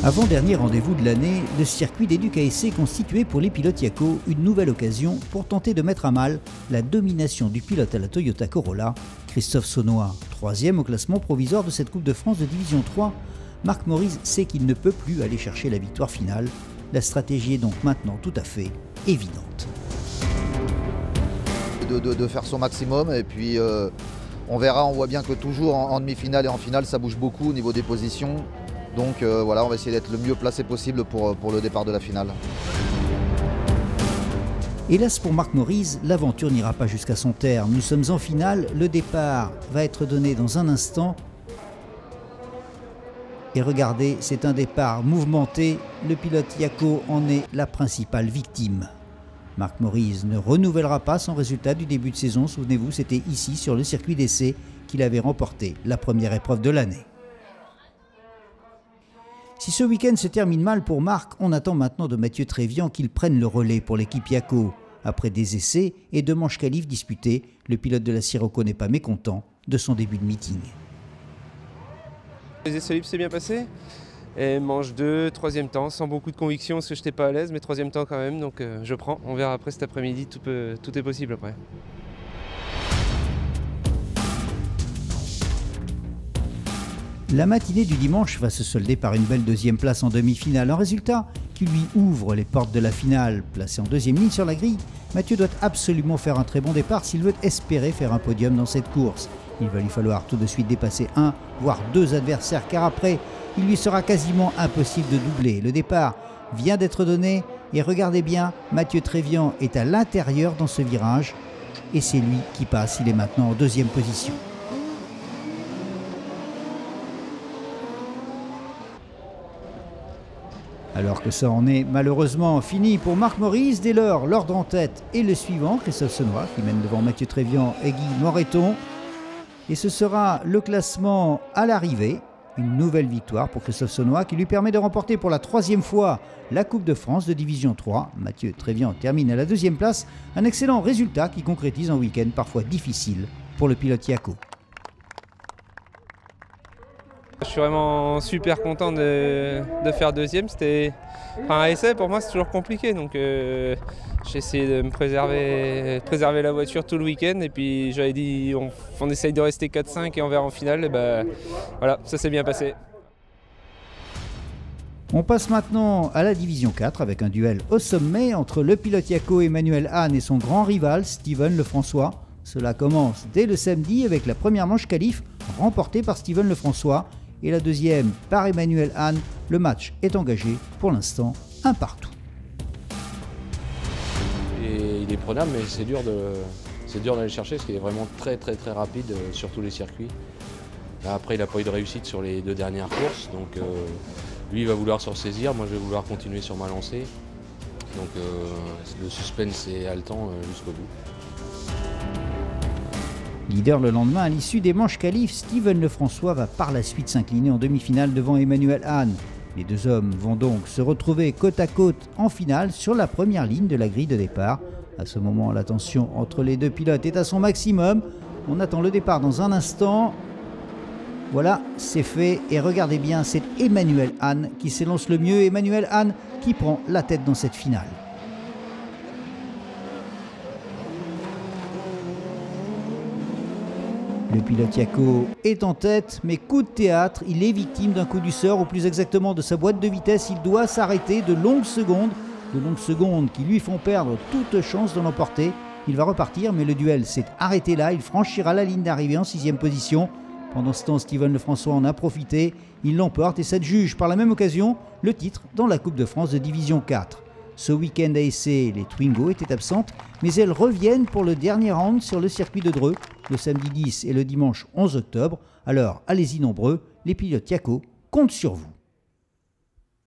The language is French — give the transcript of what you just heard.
Avant-dernier rendez-vous de l'année, le circuit d'Educ ASC constituait pour les pilotes Yako une nouvelle occasion pour tenter de mettre à mal la domination du pilote à la Toyota Corolla, Christophe Saunois. Troisième au classement provisoire de cette Coupe de France de Division 3, Marc Maurice sait qu'il ne peut plus aller chercher la victoire finale. La stratégie est donc maintenant tout à fait évidente. De faire son maximum et puis on verra, on voit bien que toujours en demi-finale et en finale ça bouge beaucoup au niveau des positions. Donc voilà, on va essayer d'être le mieux placé possible pour le départ de la finale. Hélas pour Marc Maurice, l'aventure n'ira pas jusqu'à son terme. Nous sommes en finale, le départ va être donné dans un instant. Et regardez, c'est un départ mouvementé, le pilote Yako en est la principale victime. Marc Maurice ne renouvellera pas son résultat du début de saison, souvenez-vous, c'était ici sur le circuit d'essai qu'il avait remporté la première épreuve de l'année. Si ce week-end se termine mal pour Marc, on attend maintenant de Mathieu Trévian qu'il prenne le relais pour l'équipe Yako. Après des essais et 2 manches qualifs disputés, le pilote de la Sirocco n'est pas mécontent de son début de meeting. Les essais libres s'est bien passé. Et manche 2, 3e temps, sans beaucoup de conviction parce que je n'étais pas à l'aise, mais 3e temps quand même, donc je prends. On verra après cet après-midi, tout est possible après. La matinée du dimanche va se solder par une belle 2e place en demi-finale. Un résultat qui lui ouvre les portes de la finale. Placé en 2e ligne sur la grille, Mathieu doit absolument faire un très bon départ s'il veut espérer faire un podium dans cette course. Il va lui falloir tout de suite dépasser 1, voire 2 adversaires, car après, il lui sera quasiment impossible de doubler. Le départ vient d'être donné et regardez bien, Mathieu Trévian est à l'intérieur dans ce virage et c'est lui qui passe. Il est maintenant en 2e position. Alors que ça en est malheureusement fini pour Marc Maurice, dès lors, l'ordre en tête est le suivant, Christophe Saunois qui mène devant Mathieu Trévian et Guy Moreton. Et ce sera le classement à l'arrivée. Une nouvelle victoire pour Christophe Saunois qui lui permet de remporter pour la 3e fois la Coupe de France de Division 3. Mathieu Trévian termine à la 2e place. Un excellent résultat qui concrétise un week-end parfois difficile pour le pilote Yako. Je suis vraiment super content de faire 2e. C'était un essai pour moi, c'est toujours compliqué. Donc j'ai essayé de me préserver la voiture tout le week-end. Et puis j'avais dit on essaye de rester 4-5 et on verra en finale. Et ben, voilà, ça s'est bien passé. On passe maintenant à la Division 4 avec un duel au sommet entre le pilote Yako Emmanuel Hahn et son grand rival Steven Lefrançois. Cela commence dès le samedi avec la première manche qualif remportée par Steven Lefrançois et la 2e par Emmanuel Hahn. Le match est engagé pour l'instant 1 partout. Et il est prenable, mais c'est dur d'aller le chercher parce qu'il est vraiment très rapide sur tous les circuits. Là, après, il n'a pas eu de réussite sur les 2 dernières courses, donc lui il va vouloir se ressaisir, moi je vais vouloir continuer sur ma lancée. Donc le suspense est haletant jusqu'au bout. Leader le lendemain à l'issue des manches qualifs, Steven Lefrançois va par la suite s'incliner en demi-finale devant Emmanuel Hahn. Les 2 hommes vont donc se retrouver côte à côte en finale sur la première ligne de la grille de départ. À ce moment, la tension entre les 2 pilotes est à son maximum. On attend le départ dans un instant. Voilà, c'est fait. Et regardez bien, c'est Emmanuel Hahn qui s'élance le mieux. Emmanuel Hahn qui prend la tête dans cette finale. Le pilote Yako est en tête, mais coup de théâtre, il est victime d'un coup du sort, ou plus exactement de sa boîte de vitesse. Il doit s'arrêter de longues secondes qui lui font perdre toute chance de l'emporter. Il va repartir, mais le duel s'est arrêté là. Il franchira la ligne d'arrivée en 6e position. Pendant ce temps, Steven Lefrançois en a profité. Il l'emporte et s'adjuge par la même occasion le titre dans la Coupe de France de Division 4. Ce week-end à essai, les Twingo étaient absentes, mais elles reviennent pour le dernier round sur le circuit de Dreux, le samedi 10 et le dimanche 11 octobre. Alors, allez-y nombreux, les pilotes Yako comptent sur vous.